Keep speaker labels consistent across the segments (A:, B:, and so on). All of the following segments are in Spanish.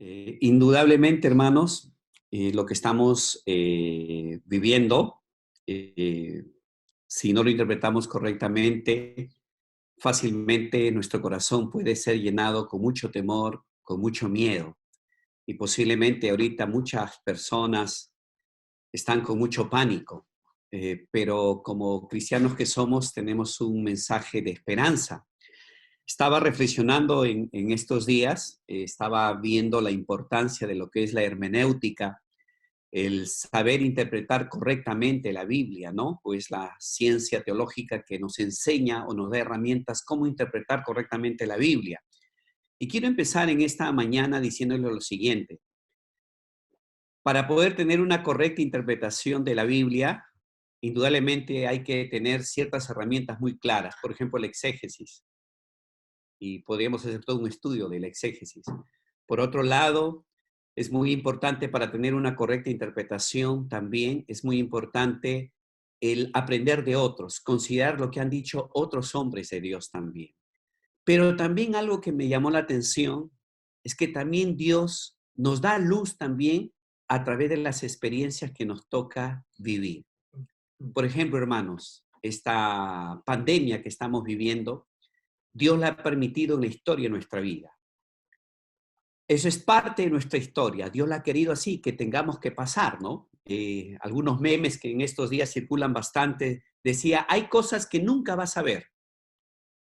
A: Indudablemente, hermanos, lo que estamos viviendo, eh, si no lo interpretamos correctamente, fácilmente nuestro corazón puede ser llenado con mucho temor, con mucho miedo. Y posiblemente ahorita muchas personas están con mucho pánico, pero como cristianos que somos, tenemos un mensaje de esperanza. Estaba reflexionando en estos días, estaba viendo la importancia de lo que es la hermenéutica, el saber interpretar correctamente la Biblia, ¿no? Pues la ciencia teológica que nos enseña o nos da herramientas cómo interpretar correctamente la Biblia. Y quiero empezar en esta mañana diciéndole lo siguiente. Para poder tener una correcta interpretación de la Biblia, indudablemente hay que tener ciertas herramientas muy claras, por ejemplo, el exégesis. Y podríamos hacer todo un estudio de la exégesis. Por otro lado, es muy importante para tener una correcta interpretación también, es muy importante el aprender de otros, considerar lo que han dicho otros hombres de Dios también. Pero también algo que me llamó la atención es que también Dios nos da luz también a través de las experiencias que nos toca vivir. Por ejemplo, hermanos, esta pandemia que estamos viviendo, Dios la ha permitido en la historia de nuestra vida. Eso es parte de nuestra historia. Dios la ha querido así, que tengamos que pasar, ¿no? Algunos memes que en estos días circulan bastante, decía, hay cosas que nunca vas a ver.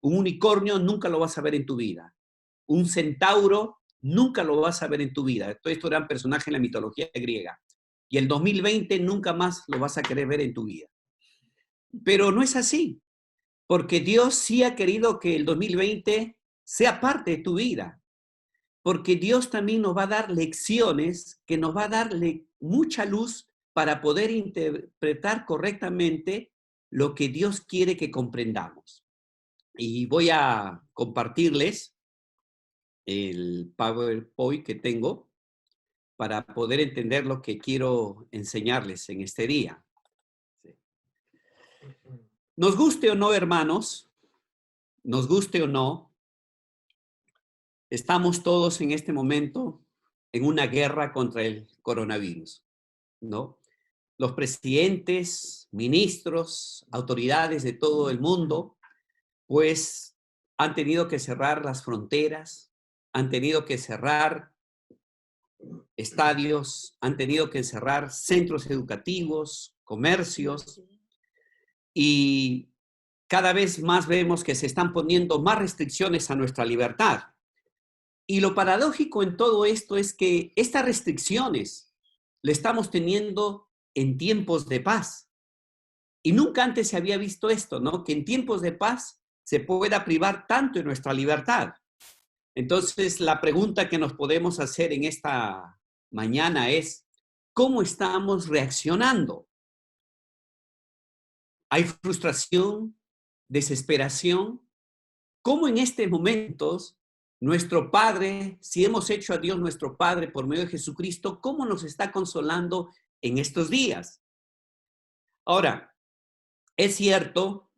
A: Un unicornio nunca lo vas a ver en tu vida. Un centauro nunca lo vas a ver en tu vida. Todo esto eran personajes en la mitología griega. Y el 2020 nunca más lo vas a querer ver en tu vida. Pero no es así, porque Dios sí ha querido que el 2020 sea parte de tu vida. Porque Dios también nos va a dar lecciones que nos va a darle mucha luz para poder interpretar correctamente lo que Dios quiere que comprendamos. Y voy a compartirles el PowerPoint que tengo para poder entender lo que quiero enseñarles en este día. Nos guste o no, hermanos, nos guste o no, estamos todos en este momento en una guerra contra el coronavirus, ¿no? Los presidentes, ministros, autoridades de todo el mundo, pues han tenido que cerrar las fronteras, han tenido que cerrar estadios, han tenido que cerrar centros educativos, comercios, y cada vez más vemos que se están poniendo más restricciones a nuestra libertad. Y lo paradójico en todo esto es que estas restricciones le estamos teniendo en tiempos de paz. Y nunca antes se había visto esto, ¿no? Que en tiempos de paz se pueda privar tanto de nuestra libertad. Entonces, la pregunta que nos podemos hacer en esta mañana es, ¿cómo estamos reaccionando? ¿Hay frustración, desesperación? ¿Cómo en estos momentos nuestro Padre, si hemos hecho a Dios nuestro Padre por medio de Jesucristo, cómo nos está consolando en estos días? Ahora, es cierto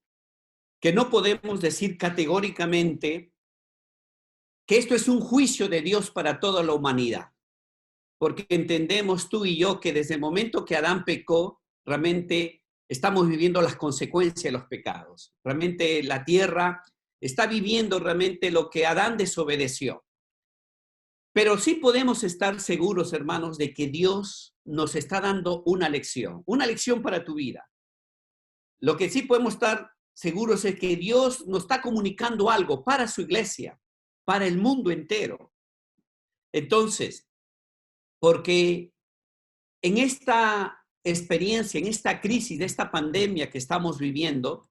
A: que no podemos decir categóricamente que esto es un juicio de Dios para toda la humanidad, porque entendemos tú y yo que desde el momento que Adán pecó, realmente estamos viviendo las consecuencias de los pecados. Realmente la tierra está viviendo realmente lo que Adán desobedeció. Pero sí podemos estar seguros, hermanos, de que Dios nos está dando una lección para tu vida. Lo que sí podemos estar seguros es que Dios nos está comunicando algo para su iglesia, para el mundo entero. Entonces, porque en esta experiencia, en esta crisis, de esta pandemia que estamos viviendo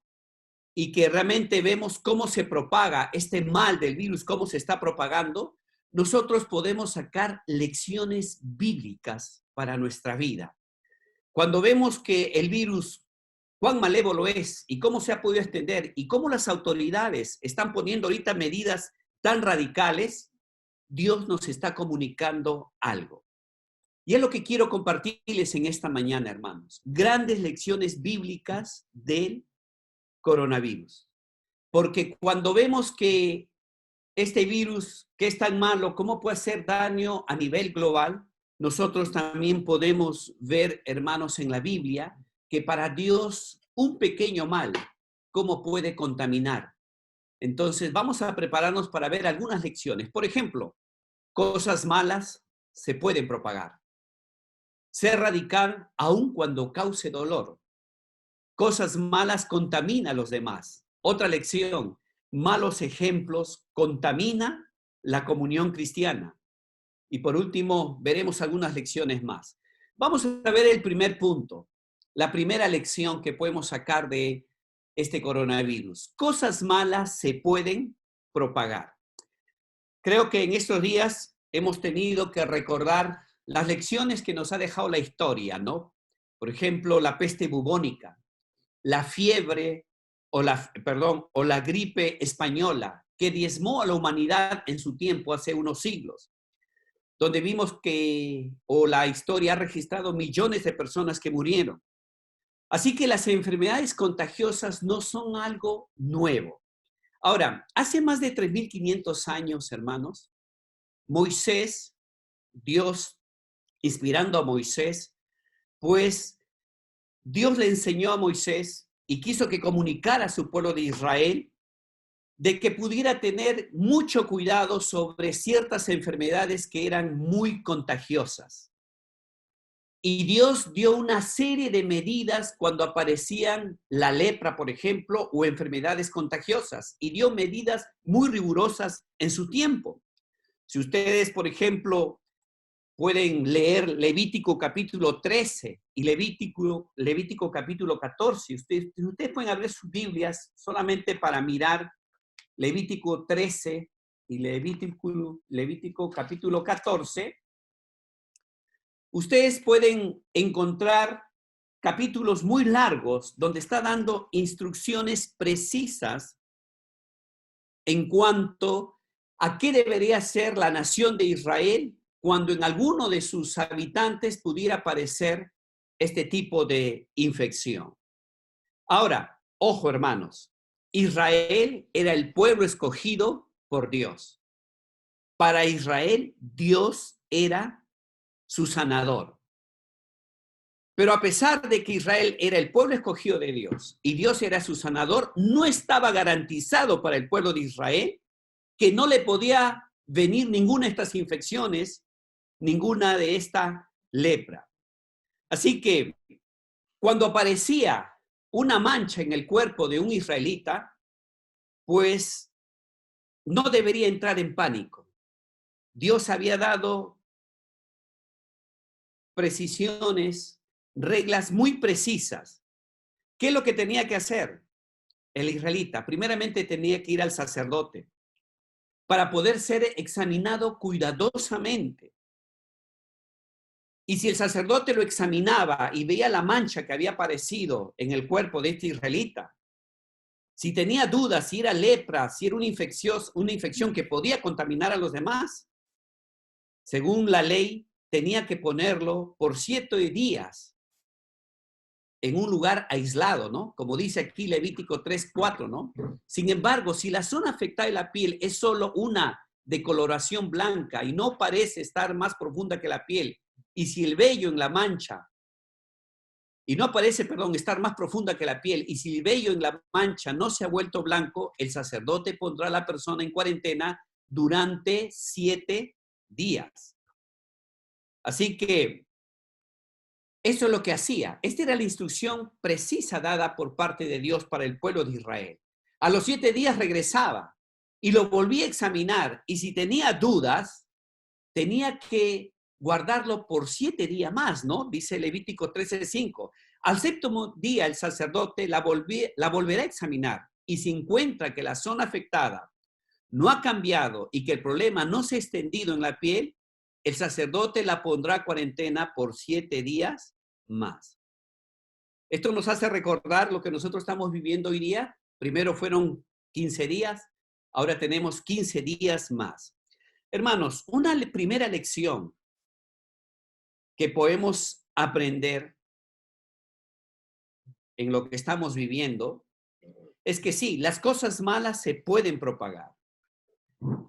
A: y que realmente vemos cómo se propaga este mal del virus, cómo se está propagando, nosotros podemos sacar lecciones bíblicas para nuestra vida. Cuando vemos que el virus, cuán malévolo es y cómo se ha podido extender y cómo las autoridades están poniendo ahorita medidas tan radicales, Dios nos está comunicando algo. Y es lo que quiero compartirles en esta mañana, hermanos. Grandes lecciones bíblicas del coronavirus. Porque cuando vemos que este virus que es tan malo, cómo puede hacer daño a nivel global, nosotros también podemos ver, hermanos, en la Biblia, que para Dios un pequeño mal, ¿cómo puede contaminar? Entonces, vamos a prepararnos para ver algunas lecciones. Por ejemplo, cosas malas se pueden propagar. Ser radical aun cuando cause dolor. Cosas malas contamina a los demás. Otra lección, malos ejemplos contamina la comunión cristiana. Y por último, veremos algunas lecciones más. Vamos a ver el primer punto, la primera lección que podemos sacar de este coronavirus. Cosas malas se pueden propagar. Creo que en estos días hemos tenido que recordar las lecciones que nos ha dejado la historia, ¿no? Por ejemplo, la peste bubónica, la fiebre o la gripe española que diezmó a la humanidad en su tiempo hace unos siglos, donde vimos la historia ha registrado millones de personas que murieron. Así que las enfermedades contagiosas no son algo nuevo. Ahora, hace más de 3.500 años, hermanos, Moisés, Dios inspirando a Moisés, pues Dios le enseñó a Moisés y quiso que comunicara a su pueblo de Israel de que pudiera tener mucho cuidado sobre ciertas enfermedades que eran muy contagiosas. Y Dios dio una serie de medidas cuando aparecían la lepra, por ejemplo, o enfermedades contagiosas, y dio medidas muy rigurosas en su tiempo. Si ustedes, por ejemplo, pueden leer Levítico capítulo 13 y Levítico capítulo 14. Ustedes pueden abrir sus Biblias solamente para mirar Levítico 13 y Levítico capítulo 14. Ustedes pueden encontrar capítulos muy largos donde está dando instrucciones precisas en cuanto a qué debería ser la nación de Israel cuando en alguno de sus habitantes pudiera aparecer este tipo de infección. Ahora, ojo hermanos, Israel era el pueblo escogido por Dios. Para Israel, Dios era su sanador. Pero a pesar de que Israel era el pueblo escogido de Dios y Dios era su sanador, no estaba garantizado para el pueblo de Israel que no le podía venir ninguna de estas infecciones, ninguna de esta lepra. Así que cuando aparecía una mancha en el cuerpo de un israelita, pues no debería entrar en pánico. Dios había dado precisiones, reglas muy precisas. ¿Qué es lo que tenía que hacer el israelita? Primeramente tenía que ir al sacerdote para poder ser examinado cuidadosamente. Y si el sacerdote lo examinaba y veía la mancha que había aparecido en el cuerpo de este israelita, si tenía dudas si era lepra, si era una infección que podía contaminar a los demás, según la ley, tenía que ponerlo por 7 días en un lugar aislado, ¿no? Como dice aquí Levítico 3:4, ¿no? Sin embargo, si la zona afectada de la piel es solo una decoloración blanca y no parece estar más profunda que la piel, y si el vello en la mancha, y no parece, estar más profunda que la piel, y si el vello en la mancha no se ha vuelto blanco, el sacerdote pondrá a la persona en cuarentena durante 7 días. Así que eso es lo que hacía. Esta era la instrucción precisa dada por parte de Dios para el pueblo de Israel. A los 7 días regresaba y lo volvía a examinar. Y si tenía dudas, tenía que guardarlo por 7 días más, ¿no? Dice Levítico 13:5. Al séptimo día el sacerdote la volverá a examinar. Y si encuentra que la zona afectada no ha cambiado y que el problema no se ha extendido en la piel, el sacerdote la pondrá a cuarentena por 7 días más. Esto nos hace recordar lo que nosotros estamos viviendo hoy día. Primero fueron 15 días, ahora tenemos 15 días más. Hermanos, una primera lección que podemos aprender en lo que estamos viviendo es que sí, las cosas malas se pueden propagar.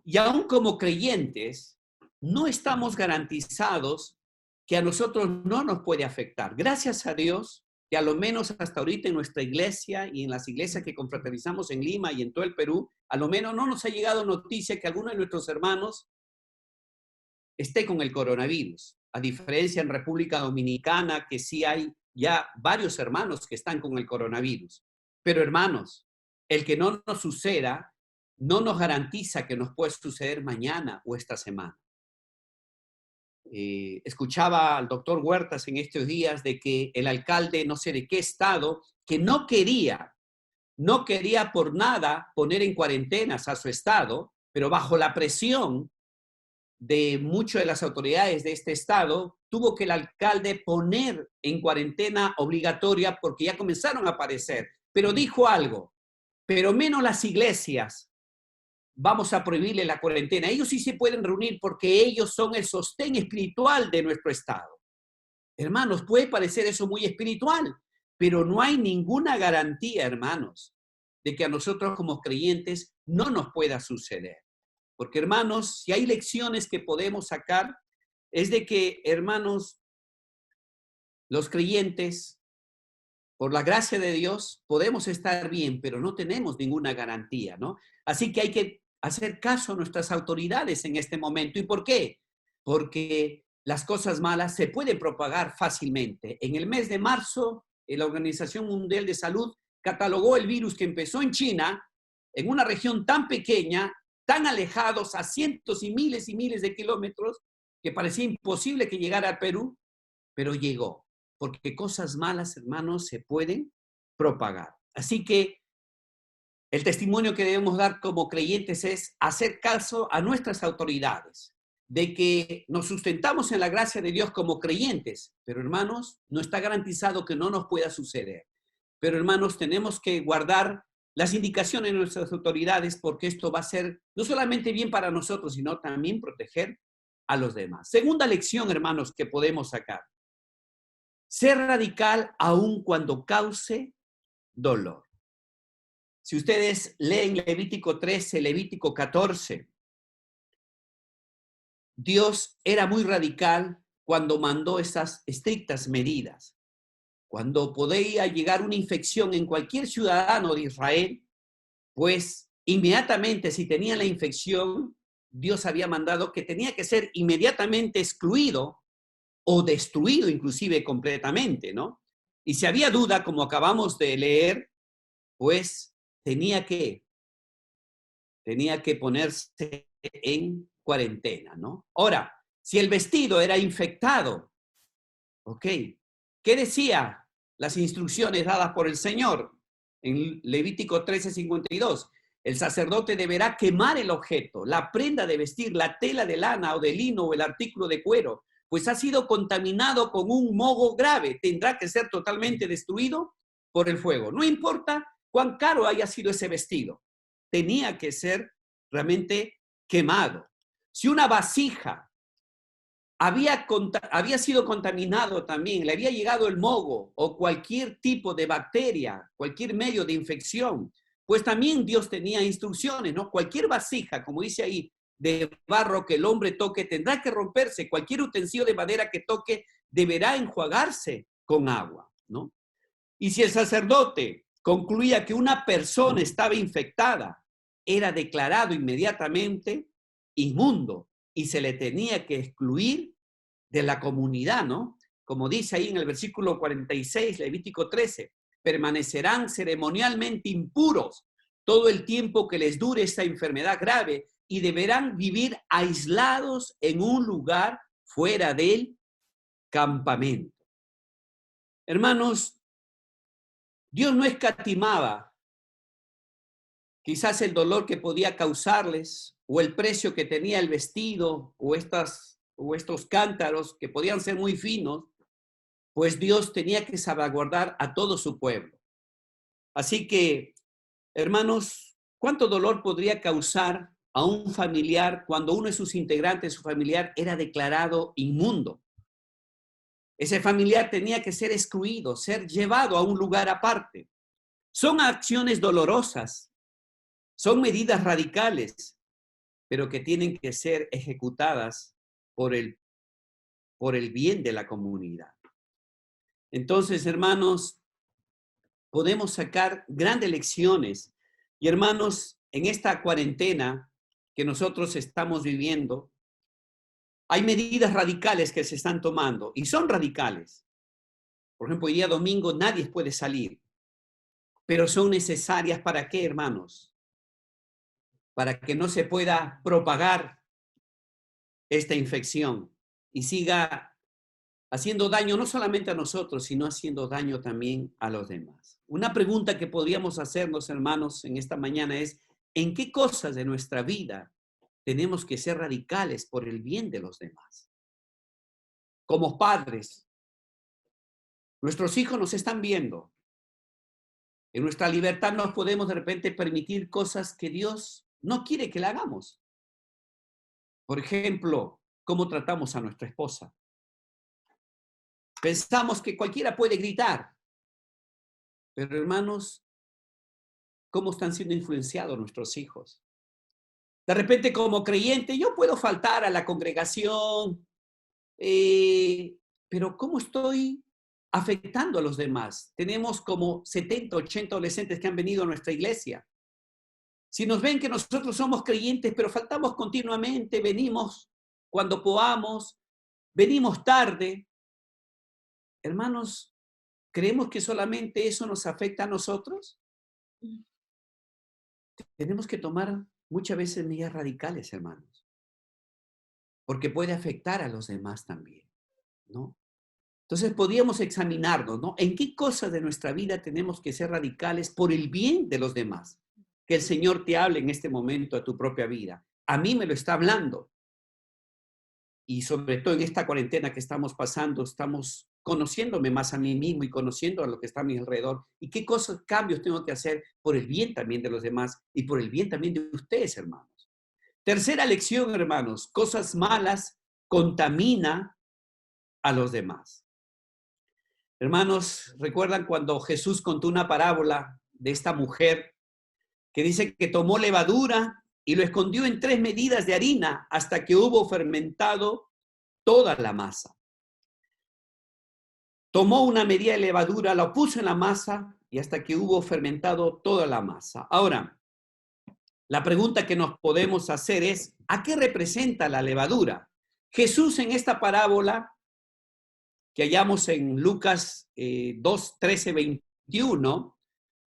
A: Y aún como creyentes, no estamos garantizados que a nosotros no nos puede afectar. Gracias a Dios, que a lo menos hasta ahorita en nuestra iglesia y en las iglesias que confraternizamos en Lima y en todo el Perú, a lo menos no nos ha llegado noticia que alguno de nuestros hermanos esté con el coronavirus. A diferencia en República Dominicana, que sí hay ya varios hermanos que están con el coronavirus. Pero hermanos, el que no nos suceda no nos garantiza que nos puede suceder mañana o esta semana. Escuchaba al doctor Huertas en estos días de que el alcalde, no sé de qué estado, que no quería por nada poner en cuarentenas a su estado, pero bajo la presión de muchas de las autoridades de este estado, tuvo que el alcalde poner en cuarentena obligatoria porque ya comenzaron a aparecer. Pero dijo algo, pero menos las iglesias, vamos a prohibirle la cuarentena. Ellos sí se pueden reunir porque ellos son el sostén espiritual de nuestro estado. Hermanos, puede parecer eso muy espiritual, pero no hay ninguna garantía, hermanos, de que a nosotros como creyentes no nos pueda suceder. Porque, hermanos, si hay lecciones que podemos sacar, es de que, hermanos, los creyentes, por la gracia de Dios, podemos estar bien, pero no tenemos ninguna garantía, ¿no? Así que hay que hacer caso a nuestras autoridades en este momento. ¿Y por qué? Porque las cosas malas se pueden propagar fácilmente. En el mes de marzo, la Organización Mundial de Salud catalogó el virus que empezó en China, en una región tan pequeña, tan alejados a cientos y miles de kilómetros, que parecía imposible que llegara al Perú, pero llegó, porque cosas malas, hermanos, se pueden propagar. Así que el testimonio que debemos dar como creyentes es hacer caso a nuestras autoridades, de que nos sustentamos en la gracia de Dios como creyentes, pero hermanos, no está garantizado que no nos pueda suceder. Pero hermanos, tenemos que guardar las indicaciones de nuestras autoridades porque esto va a ser no solamente bien para nosotros, sino también proteger a los demás. Segunda lección, hermanos, que podemos sacar. Ser radical aun cuando cause dolor. Si ustedes leen Levítico 13, Levítico 14, Dios era muy radical cuando mandó esas estrictas medidas. Cuando podía llegar una infección en cualquier ciudadano de Israel, pues inmediatamente si tenía la infección, Dios había mandado que tenía que ser inmediatamente excluido o destruido inclusive completamente, ¿no? Y si había duda, como acabamos de leer, pues tenía que ponerse en cuarentena, ¿no? Ahora, si el vestido era infectado, ¿ok? ¿Qué decía las instrucciones dadas por el Señor? En Levítico 13:52, el sacerdote deberá quemar el objeto, la prenda de vestir, la tela de lana o de lino o el artículo de cuero, pues ha sido contaminado con un moho grave, tendrá que ser totalmente destruido por el fuego. No importa cuán caro haya sido ese vestido, tenía que ser realmente quemado. Si una vasija había sido contaminado también, le había llegado el moho o cualquier tipo de bacteria, cualquier medio de infección, pues también Dios tenía instrucciones, ¿no? Cualquier vasija, como dice ahí, de barro que el hombre toque, tendrá que romperse. Cualquier utensilio de madera que toque deberá enjuagarse con agua, ¿no? Y si el sacerdote concluía que una persona estaba infectada, era declarado inmediatamente inmundo y se le tenía que excluir de la comunidad, ¿no? Como dice ahí en el versículo 46, Levítico 13, permanecerán ceremonialmente impuros todo el tiempo que les dure esta enfermedad grave y deberán vivir aislados en un lugar fuera del campamento. Hermanos, Dios no escatimaba quizás el dolor que podía causarles o el precio que tenía el vestido o estos cántaros que podían ser muy finos, pues Dios tenía que salvaguardar a todo su pueblo. Así que, hermanos, ¿cuánto dolor podría causar a un familiar cuando uno de sus integrantes, su familiar, era declarado inmundo? Ese familiar tenía que ser excluido, ser llevado a un lugar aparte. Son acciones dolorosas, son medidas radicales, pero que tienen que ser ejecutadas por el bien de la comunidad. Entonces, hermanos, podemos sacar grandes lecciones. Y hermanos, en esta cuarentena que nosotros estamos viviendo, hay medidas radicales que se están tomando y son radicales. Por ejemplo, hoy día domingo nadie puede salir, pero son necesarias ¿para qué, hermanos? Para que no se pueda propagar esta infección y siga haciendo daño no solamente a nosotros, sino haciendo daño también a los demás. Una pregunta que podríamos hacernos, hermanos, en esta mañana es, ¿en qué cosas de nuestra vida tenemos que ser radicales por el bien de los demás? Como padres, nuestros hijos nos están viendo. En nuestra libertad no podemos de repente permitir cosas que Dios no quiere que le hagamos. Por ejemplo, cómo tratamos a nuestra esposa. Pensamos que cualquiera puede gritar, pero hermanos, ¿cómo están siendo influenciados nuestros hijos? De repente, como creyente, yo puedo faltar a la congregación, pero ¿cómo estoy afectando a los demás? Tenemos como 70, 80 adolescentes que han venido a nuestra iglesia. Si nos ven que nosotros somos creyentes, pero faltamos continuamente, venimos cuando podamos, venimos tarde, hermanos, ¿creemos que solamente eso nos afecta a nosotros? Tenemos que tomar muchas veces medidas radicales, hermanos, porque puede afectar a los demás también, ¿no? Entonces podríamos examinarnos, ¿no? ¿En qué cosas de nuestra vida tenemos que ser radicales por el bien de los demás? Que el Señor te hable en este momento a tu propia vida. A mí me lo está hablando. Y sobre todo en esta cuarentena que estamos pasando, estamos conociéndome más a mí mismo y conociendo a lo que está a mi alrededor. ¿Y qué cosas, cambios tengo que hacer por el bien también de los demás y por el bien también de ustedes, hermanos? Tercera lección, hermanos, cosas malas contamina a los demás. Hermanos, ¿recuerdan cuando Jesús contó una parábola de esta mujer que dice que tomó levadura y lo escondió en 3 medidas de harina hasta que hubo fermentado toda la masa? Tomó una medida de levadura, la puso en la masa y hasta que hubo fermentado toda la masa. Ahora, la pregunta que nos podemos hacer es, ¿a qué representa la levadura? Jesús en esta parábola que hallamos en Lucas 2, 13, 21,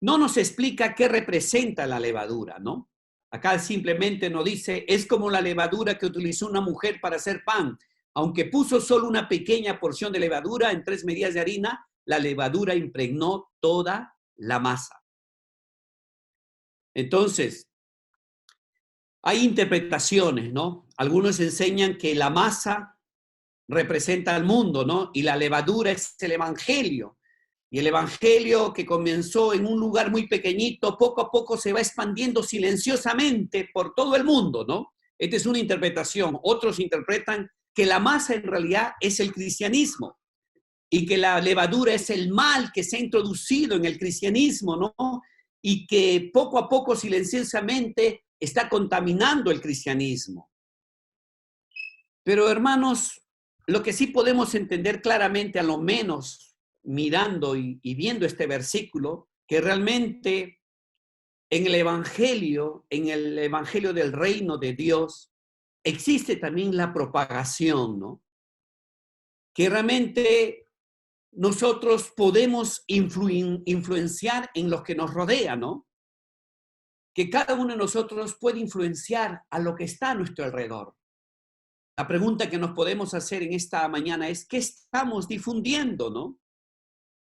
A: no nos explica qué representa la levadura, ¿no? Acá simplemente nos dice, es como la levadura que utilizó una mujer para hacer pan. Aunque puso solo una pequeña porción de levadura en 3 medidas de harina, la levadura impregnó toda la masa. Entonces, hay interpretaciones, ¿no? Algunos enseñan que la masa representa al mundo, ¿no? Y la levadura es el evangelio. Y el evangelio que comenzó en un lugar muy pequeñito, poco a poco se va expandiendo silenciosamente por todo el mundo, ¿no? Esta es una interpretación. Otros interpretan que la masa en realidad es el cristianismo y que la levadura es el mal que se ha introducido en el cristianismo, ¿no? Y que poco a poco silenciosamente está contaminando el cristianismo. Pero hermanos, lo que sí podemos entender claramente, a lo menos mirando y viendo este versículo, que realmente en el evangelio del reino de Dios, existe también la propagación, ¿no? Que realmente nosotros podemos influenciar en los que nos rodea, ¿no? Que cada uno de nosotros puede influenciar a lo que está a nuestro alrededor. La pregunta que nos podemos hacer en esta mañana es, ¿qué estamos difundiendo, no?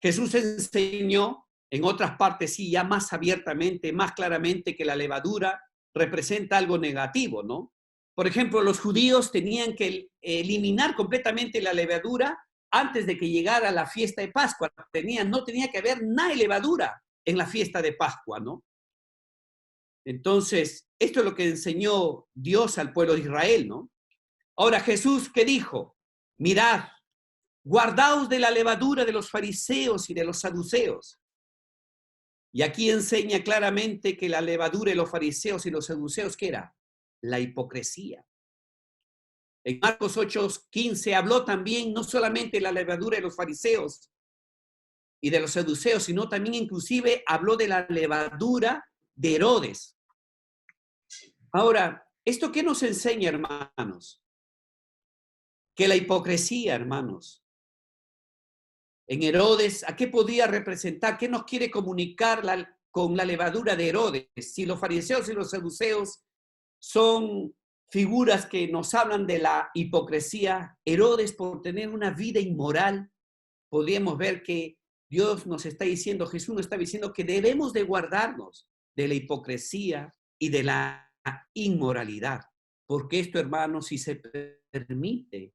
A: Jesús enseñó en otras partes, sí, ya más abiertamente, más claramente, que la levadura representa algo negativo, ¿no? Por ejemplo, los judíos tenían que eliminar completamente la levadura antes de que llegara la fiesta de Pascua. No tenía que haber nada de levadura en la fiesta de Pascua, ¿no? Entonces, esto es lo que enseñó Dios al pueblo de Israel, ¿no? Ahora, Jesús, ¿qué dijo? Mirad, guardaos de la levadura de los fariseos y de los saduceos. Y aquí enseña claramente que la levadura de los fariseos y los saduceos, ¿qué era? la hipocresía. En Marcos 8:15 habló también no solamente de la levadura de los fariseos y de los saduceos, sino también inclusive habló de la levadura de Herodes. Ahora, ¿esto qué nos enseña, hermanos? Que la hipocresía, hermanos, en Herodes, ¿a qué podía representar? ¿Qué nos quiere comunicar con la levadura de Herodes? Si los fariseos y los saduceos son figuras que nos hablan de la hipocresía, Herodes, por tener una vida inmoral, podríamos ver que Dios nos está diciendo, Jesús nos está diciendo que debemos de guardarnos de la hipocresía y de la inmoralidad, porque esto, hermanos, si se permite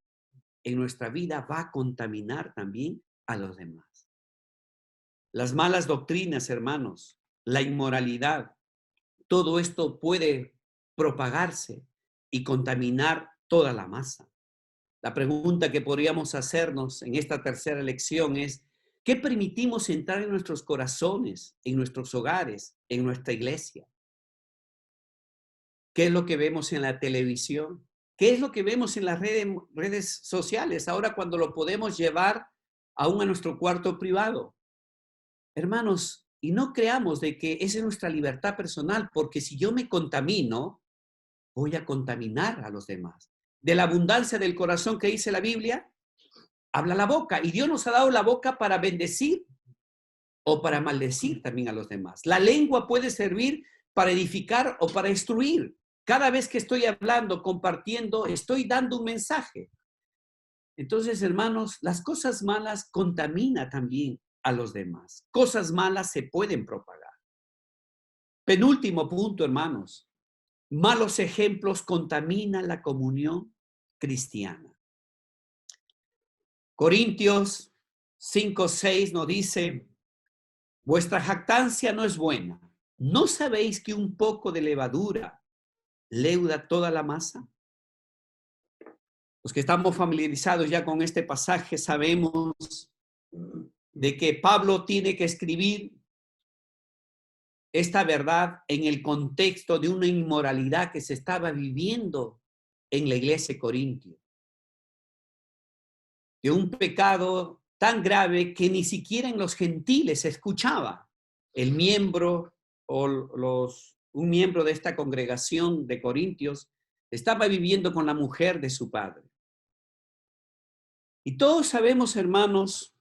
A: en nuestra vida, va a contaminar también a los demás. Las malas doctrinas, hermanos, la inmoralidad, todo esto puede propagarse y contaminar toda la masa. La pregunta que podríamos hacernos en esta tercera lección es, ¿qué permitimos entrar en nuestros corazones, en nuestros hogares, en nuestra iglesia? ¿Qué es lo que vemos en la televisión? ¿Qué es lo que vemos en las redes sociales ahora cuando lo podemos llevar aún a nuestro cuarto privado? Hermanos, y no creamos de que esa es nuestra libertad personal, porque si yo me contamino, voy a contaminar a los demás. De la abundancia del corazón que dice la Biblia, habla la boca. Y Dios nos ha dado la boca para bendecir o para maldecir también a los demás. La lengua puede servir para edificar o para destruir. Cada vez que estoy hablando, compartiendo, estoy dando un mensaje. Entonces, hermanos, las cosas malas contaminan también a los demás. Cosas malas se pueden propagar. Penúltimo punto, hermanos. Malos ejemplos contaminan la comunión cristiana. Corintios 5:6 nos dice, vuestra jactancia no es buena. ¿No sabéis que un poco de levadura leuda toda la masa? Los que estamos familiarizados ya con este pasaje sabemos de que Pablo tiene que escribir esta verdad en el contexto de una inmoralidad que se estaba viviendo en la iglesia de Corintio. De un pecado tan grave que ni siquiera en los gentiles se escuchaba. El miembro o un miembro de esta congregación de Corintios estaba viviendo con la mujer de su padre. Y todos sabemos, hermanos,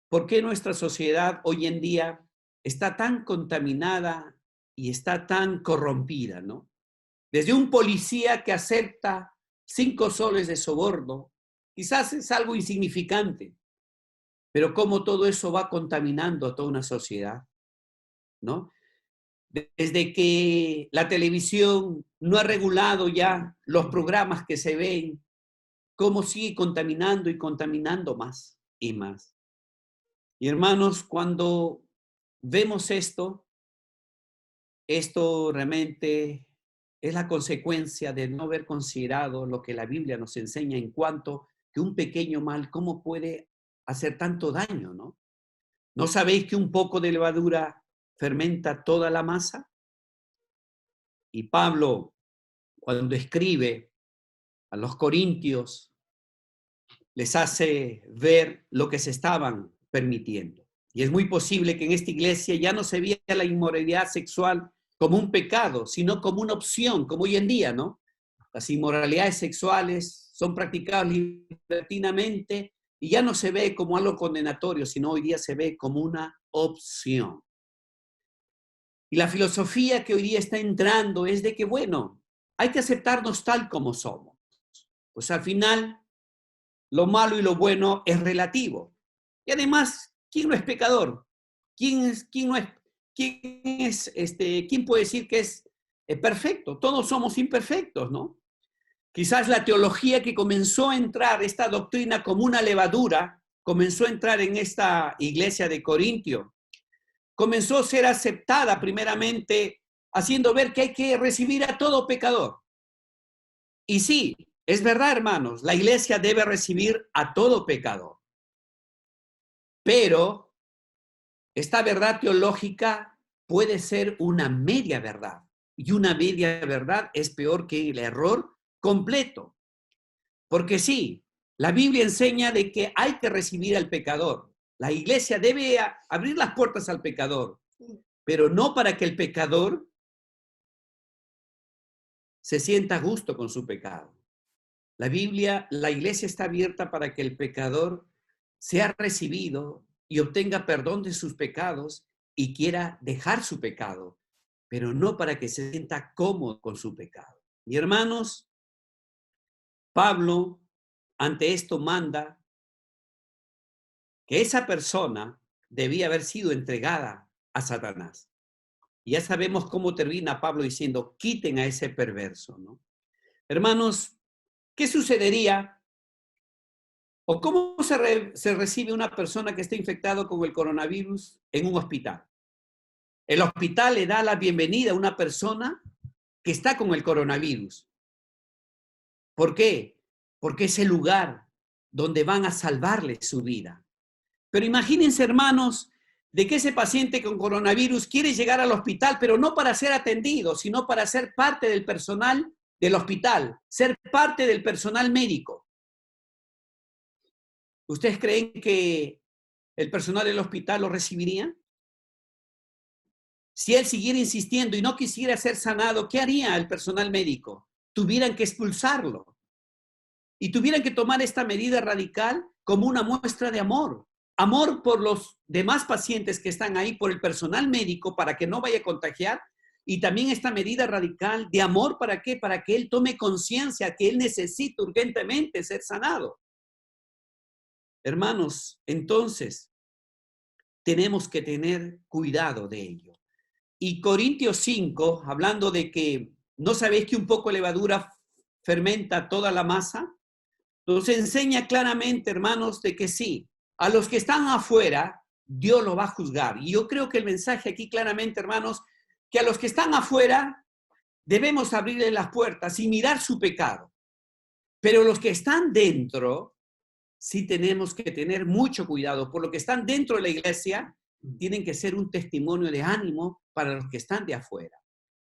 A: por qué nuestra sociedad hoy en día está tan contaminada y está tan corrompida, ¿no? Desde un policía que acepta 5 soles de soborno, quizás es algo insignificante, pero cómo todo eso va contaminando a toda una sociedad, ¿no? Desde que la televisión no ha regulado ya los programas que se ven, cómo sigue contaminando y contaminando más y más. Y hermanos, cuando vemos esto realmente es la consecuencia de no haber considerado lo que la Biblia nos enseña en cuanto que un pequeño mal, ¿cómo puede hacer tanto daño, no? ¿No sabéis que un poco de levadura fermenta toda la masa? Y Pablo, cuando escribe a los corintios, les hace ver lo que se estaban permitiendo. Y es muy posible que en esta iglesia ya no se vea la inmoralidad sexual como un pecado, sino como una opción, como hoy en día, ¿no? Las inmoralidades sexuales son practicadas libertinamente y ya no se ve como algo condenatorio, sino hoy día se ve como una opción. Y la filosofía que hoy día está entrando es de que, bueno, hay que aceptarnos tal como somos. Pues al final, lo malo y lo bueno es relativo. Y además, ¿quién no es pecador? ¿Quién puede decir que es perfecto? Todos somos imperfectos, ¿no? Quizás la teología que comenzó a entrar, esta doctrina como una levadura, comenzó a entrar en esta iglesia de Corintio. Comenzó a ser aceptada primeramente haciendo ver que hay que recibir a todo pecador. Y sí, es verdad, hermanos, la iglesia debe recibir a todo pecador. Pero esta verdad teológica puede ser una media verdad. y una media verdad es peor que el error completo. Porque sí, la Biblia enseña de que hay que recibir al pecador. La iglesia debe abrir las puertas al pecador, pero no para que el pecador se sienta a gusto con su pecado. La iglesia está abierta para que el pecador sea recibido y obtenga perdón de sus pecados y quiera dejar su pecado, pero no para que se sienta cómodo con su pecado. Y hermanos, Pablo ante esto manda que esa persona debía haber sido entregada a Satanás. Y ya sabemos cómo termina Pablo diciendo, quiten a ese perverso, ¿no? Hermanos, ¿qué sucedería o cómo se recibe una persona que está infectada con el coronavirus en un hospital? El hospital le da la bienvenida a una persona que está con el coronavirus. ¿Por qué? Porque es el lugar donde van a salvarle su vida. Pero imagínense, hermanos, de que ese paciente con coronavirus quiere llegar al hospital, pero no para ser atendido, sino para ser parte del personal del hospital, ser parte del personal médico. ¿Ustedes creen que el personal del hospital lo recibiría? Si él siguiera insistiendo y no quisiera ser sanado, ¿qué haría el personal médico? Tuvieran que expulsarlo y tuvieran que tomar esta medida radical como una muestra de amor. Amor por los demás pacientes que están ahí, por el personal médico, para que no vaya a contagiar. Y también esta medida radical de amor, ¿para qué? Para que él tome conciencia que él necesita urgentemente ser sanado. Hermanos, entonces, tenemos que tener cuidado de ello. Y Corintios 5, hablando de que no sabéis que un poco de levadura fermenta toda la masa, nos enseña claramente, hermanos, de que sí, a los que están afuera, Dios lo va a juzgar. Y yo creo que el mensaje aquí claramente, hermanos, que a los que están afuera debemos abrirle las puertas y mirar su pecado. Pero los que están dentro, sí tenemos que tener mucho cuidado. Por lo que están dentro de la iglesia, tienen que ser un testimonio de ánimo para los que están de afuera.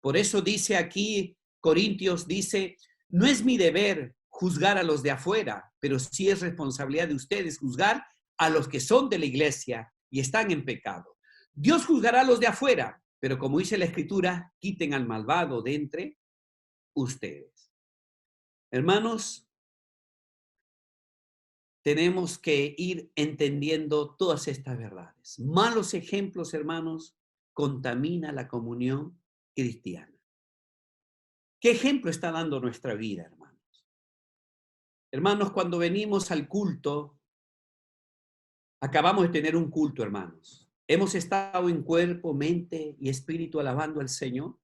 A: Por eso dice aquí, Corintios dice, no es mi deber juzgar a los de afuera, pero sí es responsabilidad de ustedes juzgar a los que son de la iglesia y están en pecado. Dios juzgará a los de afuera, pero como dice la Escritura, quiten al malvado de entre ustedes. Hermanos, tenemos que ir entendiendo todas estas verdades. Malos ejemplos, hermanos, contamina la comunión cristiana. ¿Qué ejemplo está dando nuestra vida, hermanos? Hermanos, cuando venimos al culto, acabamos de tener un culto, hermanos. Hemos estado en cuerpo, mente y espíritu alabando al Señor.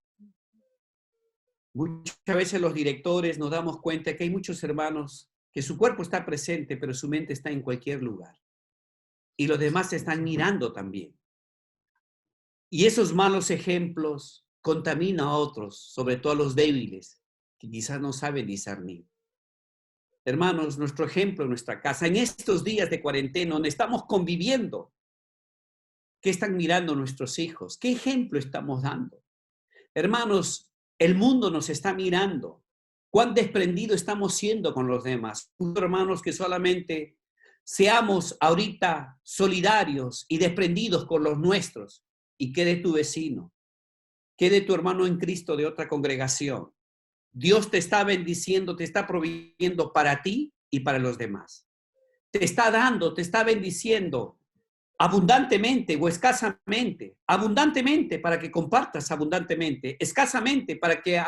A: Muchas veces los directores nos damos cuenta que hay muchos hermanos que su cuerpo está presente, pero su mente está en cualquier lugar. Y los demás están mirando también. Y esos malos ejemplos contaminan a otros, sobre todo a los débiles, que quizás no saben discernir. Hermanos, nuestro ejemplo en nuestra casa, en estos días de cuarentena, donde estamos conviviendo, ¿qué están mirando nuestros hijos? ¿Qué ejemplo estamos dando? Hermanos, el mundo nos está mirando. ¿Cuán desprendido estamos siendo con los demás? Hermanos, que solamente seamos ahorita solidarios y desprendidos con los nuestros. ¿Y qué de tu vecino? ¿Qué de tu hermano en Cristo de otra congregación? Dios te está bendiciendo, te está proveyendo para ti y para los demás. Te está dando, te está bendiciendo abundantemente o escasamente. Abundantemente para que compartas abundantemente. Escasamente para que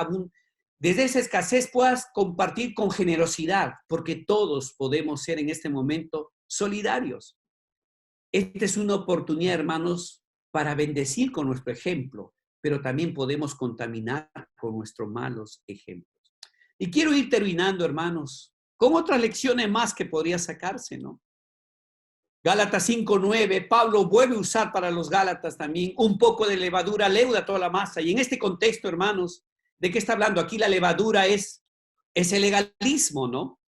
A: desde esa escasez puedas compartir con generosidad, porque todos podemos ser en este momento solidarios. Esta es una oportunidad, hermanos, para bendecir con nuestro ejemplo, pero también podemos contaminar con nuestros malos ejemplos. Y quiero ir terminando, hermanos, con otras lecciones más que podría sacarse, ¿no? Gálatas 5:9, Pablo vuelve a usar para los Gálatas también un poco de levadura, leuda toda la masa. Y en este contexto, hermanos, ¿de qué está hablando? Aquí la levadura es el legalismo, ¿no?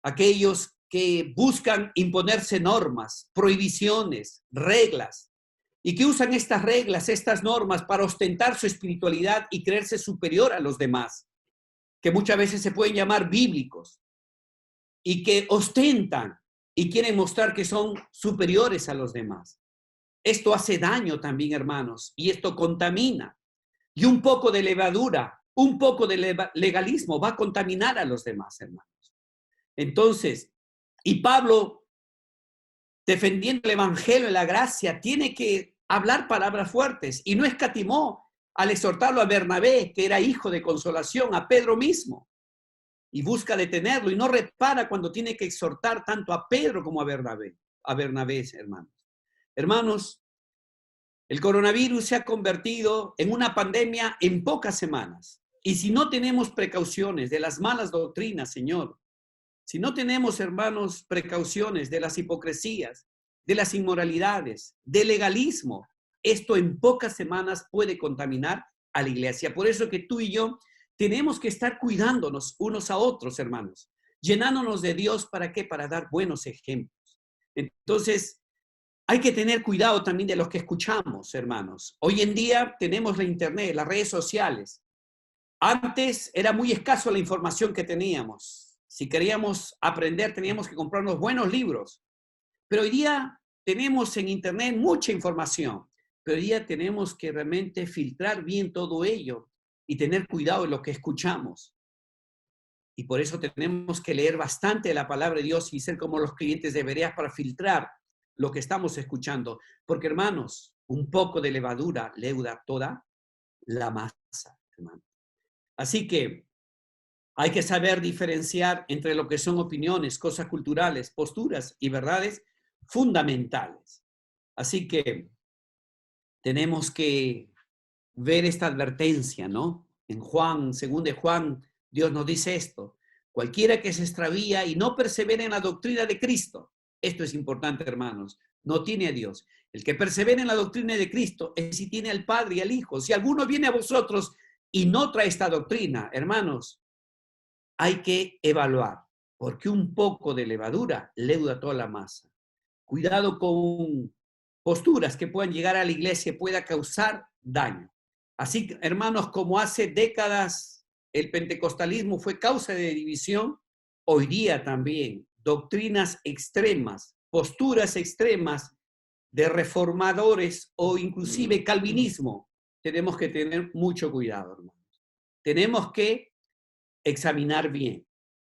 A: Aquellos que buscan imponerse normas, prohibiciones, reglas. y que usan estas reglas, estas normas para ostentar su espiritualidad y creerse superior a los demás, que muchas veces se pueden llamar bíblicos y que ostentan y quieren mostrar que son superiores a los demás. Esto hace daño también, hermanos, y esto contamina. Y un poco de levadura, un poco de legalismo va a contaminar a los demás, hermanos. Entonces, y Pablo, defendiendo el evangelio de la gracia, tiene que hablar palabras fuertes y no escatimó al exhortarlo a Bernabé, que era hijo de consolación, a Pedro mismo, y busca detenerlo y no repara cuando tiene que exhortar tanto a Pedro como a Bernabé, hermanos. Hermanos, el coronavirus se ha convertido en una pandemia en pocas semanas. Y si no tenemos precauciones de las malas doctrinas, Señor, si no tenemos, hermanos, precauciones de las hipocresías, de las inmoralidades, del legalismo, esto en pocas semanas puede contaminar a la iglesia. Por eso que tú y yo tenemos que estar cuidándonos unos a otros, hermanos, llenándonos de Dios. ¿Para qué? Para dar buenos ejemplos. Entonces, hay que tener cuidado también de los que escuchamos, hermanos. Hoy en día tenemos la internet, las redes sociales. Antes era muy escaso la información que teníamos. Si queríamos aprender, teníamos que comprarnos buenos libros. Pero hoy día tenemos en internet mucha información. Pero hoy día tenemos que realmente filtrar bien todo ello y tener cuidado en lo que escuchamos. Y por eso tenemos que leer bastante la palabra de Dios y ser como los creyentes de Bereas para filtrar lo que estamos escuchando. Porque, hermanos, un poco de levadura leuda toda la masa, hermanos. Así que hay que saber diferenciar entre lo que son opiniones, cosas culturales, posturas y verdades fundamentales. Así que tenemos que ver esta advertencia, ¿no? En Juan, según de Juan, Dios nos dice esto: cualquiera que se extravía y no persevera en la doctrina de Cristo, esto es importante, hermanos, no tiene a Dios. El que persevera en la doctrina de Cristo es si tiene al Padre y al Hijo. Si alguno viene a vosotros y no trae esta doctrina, hermanos, hay que evaluar, porque un poco de levadura leuda toda la masa. Cuidado con posturas que puedan llegar a la iglesia y pueda causar daño. Así que, hermanos, como hace décadas el pentecostalismo fue causa de división, hoy día también doctrinas extremas, posturas extremas de reformadores o inclusive calvinismo, tenemos que tener mucho cuidado, hermanos. Tenemos que examinar bien,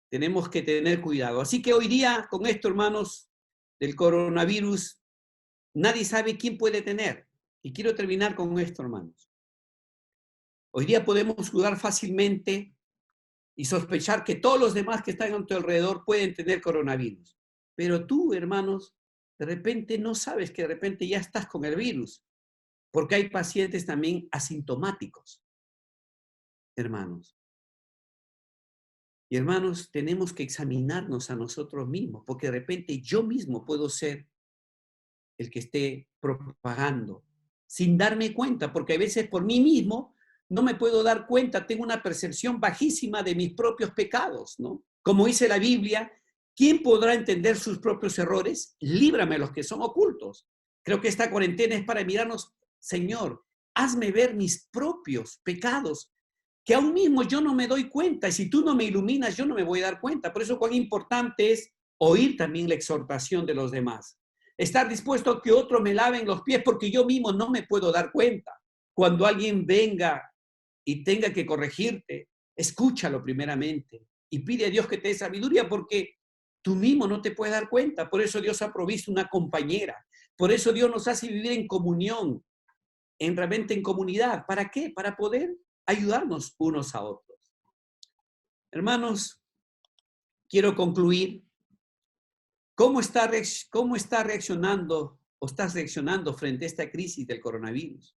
A: tenemos que tener cuidado. Así que hoy día, con esto, hermanos, del coronavirus, nadie sabe quién puede tener. Y quiero terminar con esto, hermanos. Hoy día podemos dudar fácilmente y sospechar que todos los demás que están a tu alrededor pueden tener coronavirus. Pero tú, hermanos, de repente no sabes que de repente ya estás con el virus, porque hay pacientes también asintomáticos, hermanos. Y hermanos, tenemos que examinarnos a nosotros mismos, porque de repente yo mismo puedo ser el que esté propagando sin darme cuenta, porque a veces por mí mismo no me puedo dar cuenta, tengo una percepción bajísima de mis propios pecados, ¿no? Como dice la Biblia, ¿quién podrá entender sus propios errores? Líbrame los que son ocultos. Creo que esta cuarentena es para mirarnos, Señor, hazme ver mis propios pecados, que aún mismo yo no me doy cuenta, y si tú no me iluminas, yo no me voy a dar cuenta. Por eso cuán importante es oír también la exhortación de los demás. Estar dispuesto a que otro me laven los pies porque yo mismo no me puedo dar cuenta. Cuando alguien venga y tenga que corregirte, escúchalo primeramente y pide a Dios que te dé sabiduría porque tú mismo no te puedes dar cuenta. Por eso Dios ha provisto una compañera. Por eso Dios nos hace vivir en comunión, realmente en comunidad. ¿Para qué? Para poder ayudarnos unos a otros. Hermanos, quiero concluir. ¿Cómo está reaccionando o estás reaccionando frente a esta crisis del coronavirus?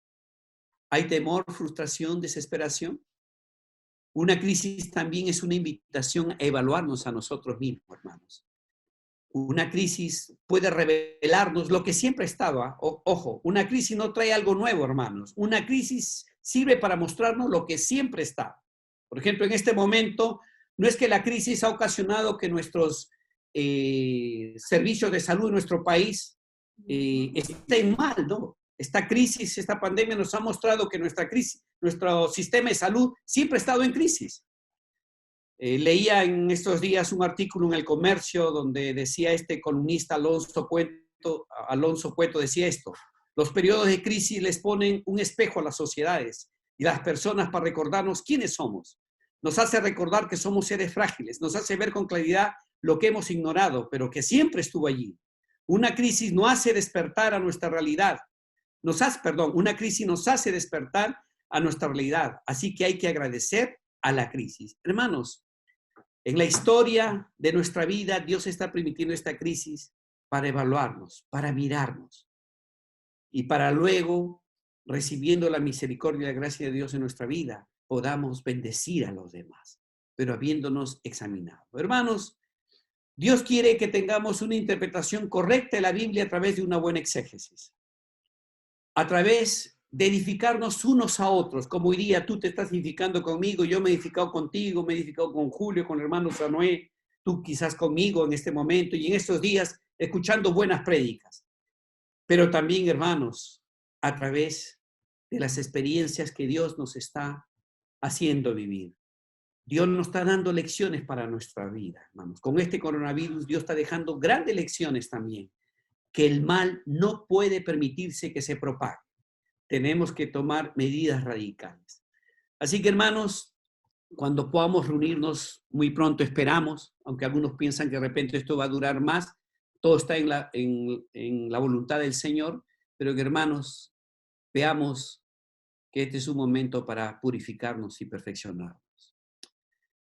A: ¿Hay temor, frustración, desesperación? Una crisis también es una invitación a evaluarnos a nosotros mismos, hermanos. Una crisis puede revelarnos lo que siempre estaba. Ojo, una crisis no trae algo nuevo, hermanos. Una crisis sirve para mostrarnos lo que siempre está. Por ejemplo, en este momento, no es que la crisis ha ocasionado que nuestros servicios de salud en nuestro país estén mal, ¿no? Esta crisis, esta pandemia nos ha mostrado que nuestra crisis, nuestro sistema de salud siempre ha estado en crisis. Leía en estos días un artículo en El Comercio donde decía este columnista Alonso Cueto decía esto: los periodos de crisis les ponen un espejo a las sociedades y las personas para recordarnos quiénes somos. Nos hace recordar que somos seres frágiles, nos hace ver con claridad lo que hemos ignorado, pero que siempre estuvo allí. Una crisis nos hace despertar a nuestra realidad. Una crisis nos hace despertar a nuestra realidad. Así que hay que agradecer a la crisis. Hermanos, en la historia de nuestra vida, Dios está permitiendo esta crisis para evaluarnos, para mirarnos y para luego, recibiendo la misericordia y la gracia de Dios en nuestra vida, podamos bendecir a los demás, pero habiéndonos examinado. Hermanos, Dios quiere que tengamos una interpretación correcta de la Biblia a través de una buena exégesis, a través de edificarnos unos a otros, como hoy día tú te estás edificando conmigo, yo me he edificado contigo, me he edificado con Julio, con el hermano Sanoé, tú quizás conmigo en este momento y en estos días escuchando buenas prédicas, pero también, hermanos, a través de las experiencias que Dios nos está haciendo vivir. Dios nos está dando lecciones para nuestra vida, hermanos. Con este coronavirus, Dios está dejando grandes lecciones también, que el mal no puede permitirse que se propague. Tenemos que tomar medidas radicales. Así que, hermanos, cuando podamos reunirnos muy pronto, esperamos, aunque algunos piensan que de repente esto va a durar más, todo está en la voluntad del Señor, pero que, hermanos, veamos que este es un momento para purificarnos y perfeccionarnos.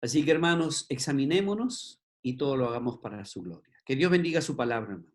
A: Así que, hermanos, examinémonos y todo lo hagamos para su gloria. Que Dios bendiga su palabra, hermanos.